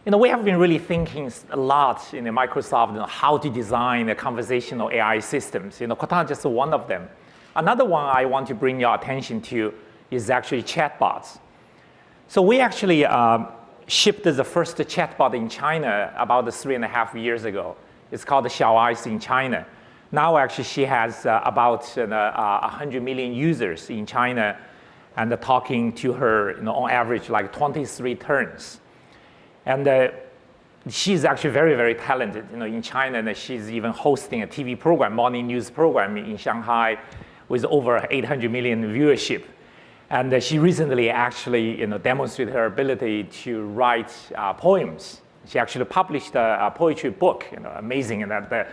We have been really thinking a lot in Microsoft how to design the conversational AI systems. Cortana is just one of them. Another one I want to bring your attention to is actually chatbots. So we actually shipped the first chatbot in China about 3.5 years ago. It's called Xiaoai in China. Now actually she has about 100 million users in China and talking to her on average like 23 turns. And she's actually very, very talented in China, and she's even hosting a TV program, morning news program in Shanghai with over 800 million viewership. And she recently actually demonstrated her ability to write poems. She actually published a poetry book, amazing, and that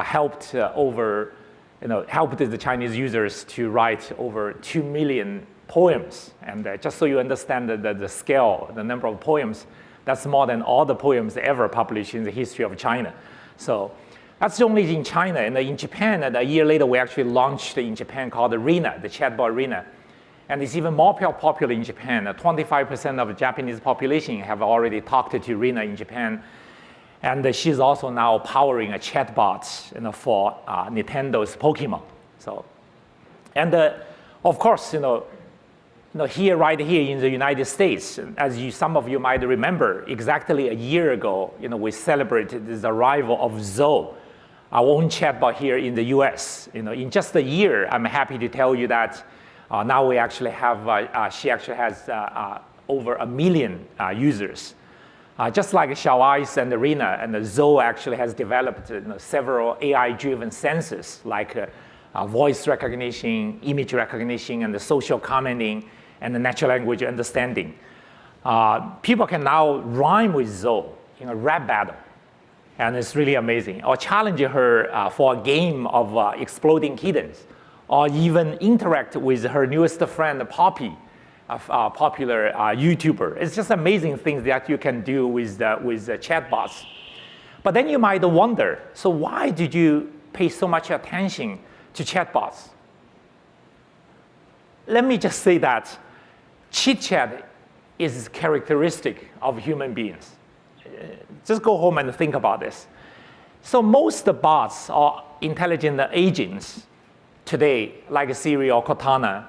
helped helped the Chinese users to write over 2 million poems. And just so you understand the scale, the number of poems, that's more than all the poems ever published in the history of China. So that's only in China. And in Japan, and a year later, we actually launched in Japan called Rena, the chatbot Rena. And it's even more popular in Japan. 25% of the Japanese population have already talked to Rena in Japan. And she's also now powering a chatbot for Nintendo's Pokemon. So, and of course, right here in the United States, as some of you might remember, exactly a year ago, we celebrated the arrival of Zoe, our own chatbot here in the US. In just a year, I'm happy to tell you that now we actually have, she actually has over 1 million users. Just like Xiaoai and Rena, and Zoe actually has developed several AI-driven sensors like voice recognition, image recognition, and the social commenting, and the natural language understanding. People can now rhyme with Zoe in a rap battle, and it's really amazing. Or challenge her for a game of exploding kittens, or even interact with her newest friend, Poppy, a popular YouTuber. It's just amazing things that you can do with chatbots. But then you might wonder, so why did you pay so much attention to chatbots? Let me just say that chit-chat is characteristic of human beings. Just go home and think about this. So most bots or intelligent agents today, like Siri or Cortana,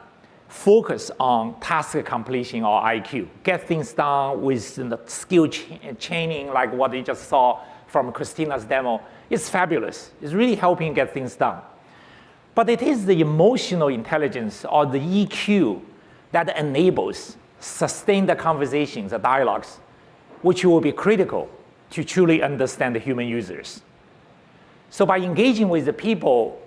focus on task completion or IQ. Get things done with the skill chaining, like what you just saw from Christina's demo. It's fabulous. It's really helping get things done. But it is the emotional intelligence or the EQ that enables sustained conversations, the dialogues, which will be critical to truly understand the human users. So by engaging with the people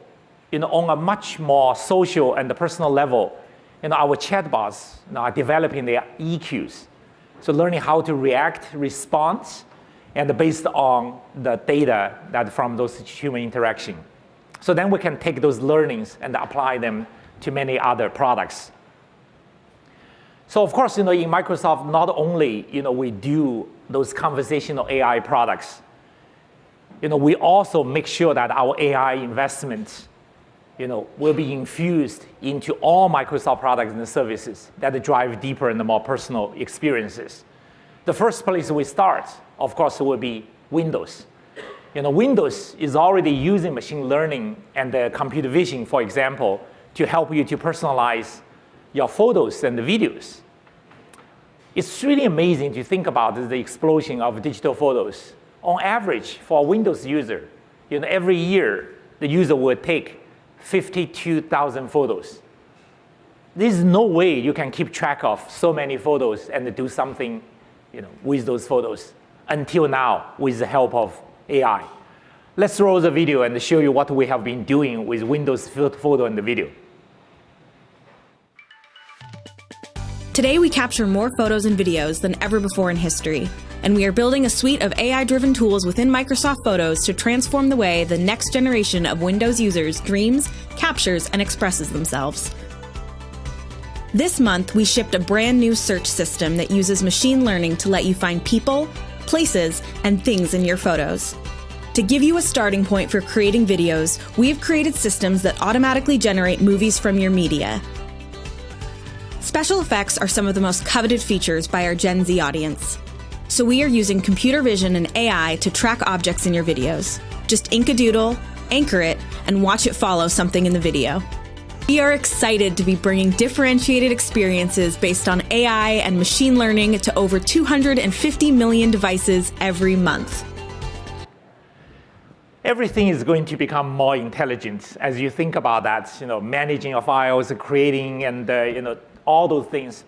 on a much more social and personal level, our chatbots are developing their EQs. So learning how to react, respond, and based on the data that from those human interaction. So then we can take those learnings and apply them to many other products. So of course, in Microsoft, not only we do those conversational AI products, we also make sure that our AI investments will be infused into all Microsoft products and services that drive deeper and more personal experiences. The first place we start, of course, will be Windows. Windows is already using machine learning and computer vision, for example, to help you to personalize your photos and the videos. It's really amazing to think about the explosion of digital photos. On average, for a Windows user, every year, the user will take 52,000 photos. There's no way you can keep track of so many photos and do something with those photos until now with the help of AI. Let's roll the video and show you what we have been doing with Windows photo and the video. Today, we capture more photos and videos than ever before in history, and we are building a suite of AI-driven tools within Microsoft Photos to transform the way the next generation of Windows users dreams, captures, and expresses themselves. This month, we shipped a brand new search system that uses machine learning to let you find people, places, and things in your photos. To give you a starting point for creating videos, we have created systems that automatically generate movies from your media. Special effects are some of the most coveted features by our Gen Z audience. So we are using computer vision and AI to track objects in your videos. Just ink a doodle, anchor it, and watch it follow something in the video. We are excited to be bringing differentiated experiences based on AI and machine learning to over 250 million devices every month. Everything is going to become more intelligent as you think about that, managing your files, creating, and all those things.